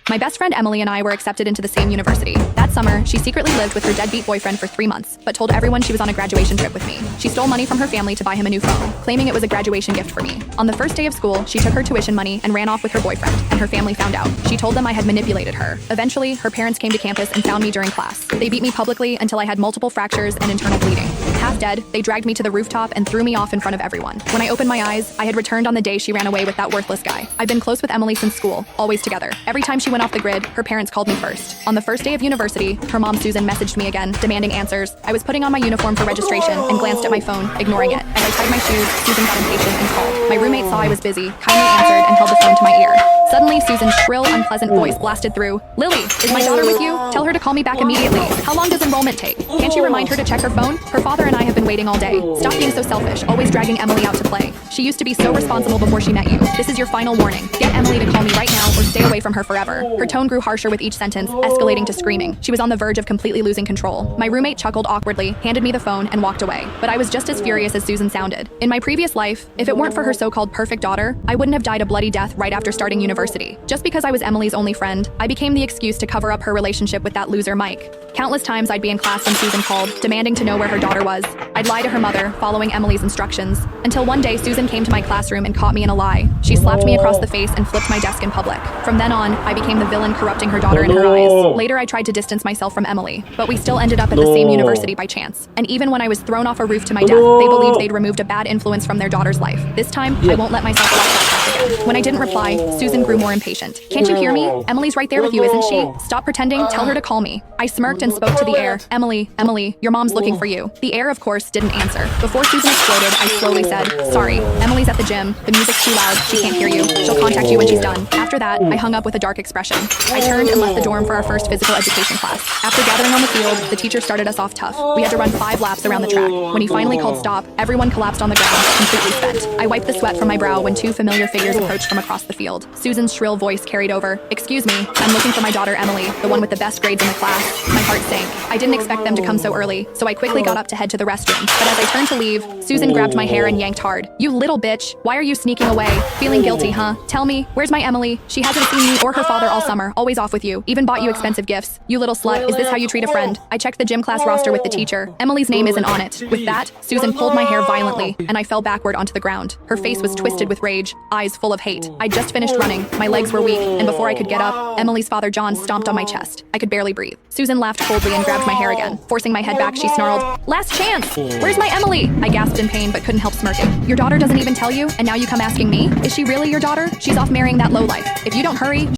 My best friend Emily and I were accepted into the same university. That summer, she secretly lived with her deadbeat boyfriend for 3 months, but told everyone she was on a graduation trip with me. She stole money from her family to buy him a new phone, claiming it was a graduation gift for me. On the first day of school, she took her tuition money and ran off with her boyfriend, and her family found out. She told them I had manipulated her. Eventually, her parents came to campus and found me during class. They beat me publicly until I had multiple fractures and internal bleeding. Half dead, they dragged me to the rooftop and threw me off in front of everyone. When I opened my eyes, I had returned on the day she ran away with that worthless guy. I've been close with Emily since school, always together. Every time she went off the grid, her parents called me first. On the first day of university, her mom Susan messaged me again, demanding answers. I was putting on my uniform for registration and glanced at my phone, ignoring it. As I tied my shoes, Susan got impatient and called. My roommate saw I was busy, kindly answered, and held the phone to my ear. Suddenly, Susan's shrill, unpleasant voice blasted through. "Lily, is my daughter with you? Tell her to call me back immediately. How long does enrollment take? Can't you remind her to check her phone? Her father and I have been waiting all day. Stop being so selfish, always dragging Emily out to play. She used to be so responsible before she met you. This is your final warning. Get Emily to call me right now or stay away from her forever." Her tone grew harsher with each sentence, escalating to screaming. She was on the verge of completely losing control. My roommate chuckled awkwardly, handed me the phone, and walked away. But I was just as furious as Susan sounded. In my previous life, if it weren't for her so-called perfect daughter, I wouldn't have died a bloody death right after starting university. Just because I was Emily's only friend, I became the excuse to cover up her relationship with that loser Mike. Countless times I'd be in class when Susan called, demanding to know where her daughter was. I'd lie to her mother, following Emily's instructions, until one day Susan came to my classroom and caught me in a lie. She slapped me across the face and flipped my desk in public. From then on, I became the villain corrupting her daughter in her eyes. Later, I tried to distance myself from Emily, but we still ended up at the same university by chance. And even when I was thrown off a roof to my death, they believed they'd removed a bad influence from their daughter's life. This time, I won't let myself walk that path again. When I didn't reply, Susan grew more impatient. "Can't you hear me? Emily's right there with you, isn't she? Stop pretending, tell her to call me." I smirked and spoke to the air. Emily, your mom's looking for you." The air, of course, didn't answer. Before Susan exploded, I slowly said, "Sorry, Emily's at the gym. The music's too loud. She can't hear you. She'll contact you when she's done." After that, I hung up with a dark expression. I turned and left the dorm for our first physical education class. After gathering on the field, the teacher started us off tough. We had to run 5 laps around the track. When he finally called stop, everyone collapsed on the ground, completely spent. I wiped the sweat from my brow when 2 familiar figures approached from across the field. Susan's shrill voice carried over. "Excuse me, I'm looking for my daughter Emily, the one with the best grades in the class." My heart sank. I didn't expect them to come so early, so I quickly got up to head to the restroom. But as I turned to leave, Susan grabbed my hair and yanked hard. "You little bitch, why are you sneaking away? Feeling guilty, huh? Tell me, where's my Emily? She hasn't seen me or her father all summer, always off with you, even bought you expensive gifts. You little slut, is this how you treat a friend?" I checked the gym class roster with the teacher. Emily's name isn't on it. With that, Susan pulled my hair violently, and I fell backward onto the ground. Her face was twisted with rage, eyes full of hate. I'd just finished running, my legs were weak, and before I could get up, Emily's father John stomped on my chest. I could barely breathe. Susan laughed coldly and grabbed my hair again. Forcing my head back, she snarled, "Last chance! Where's my Emily?" I gasped in pain but couldn't help smirking. "Your daughter doesn't even tell you, and now you come asking me? Is she really your daughter? She's off marrying that lowlife. If you don't hurry,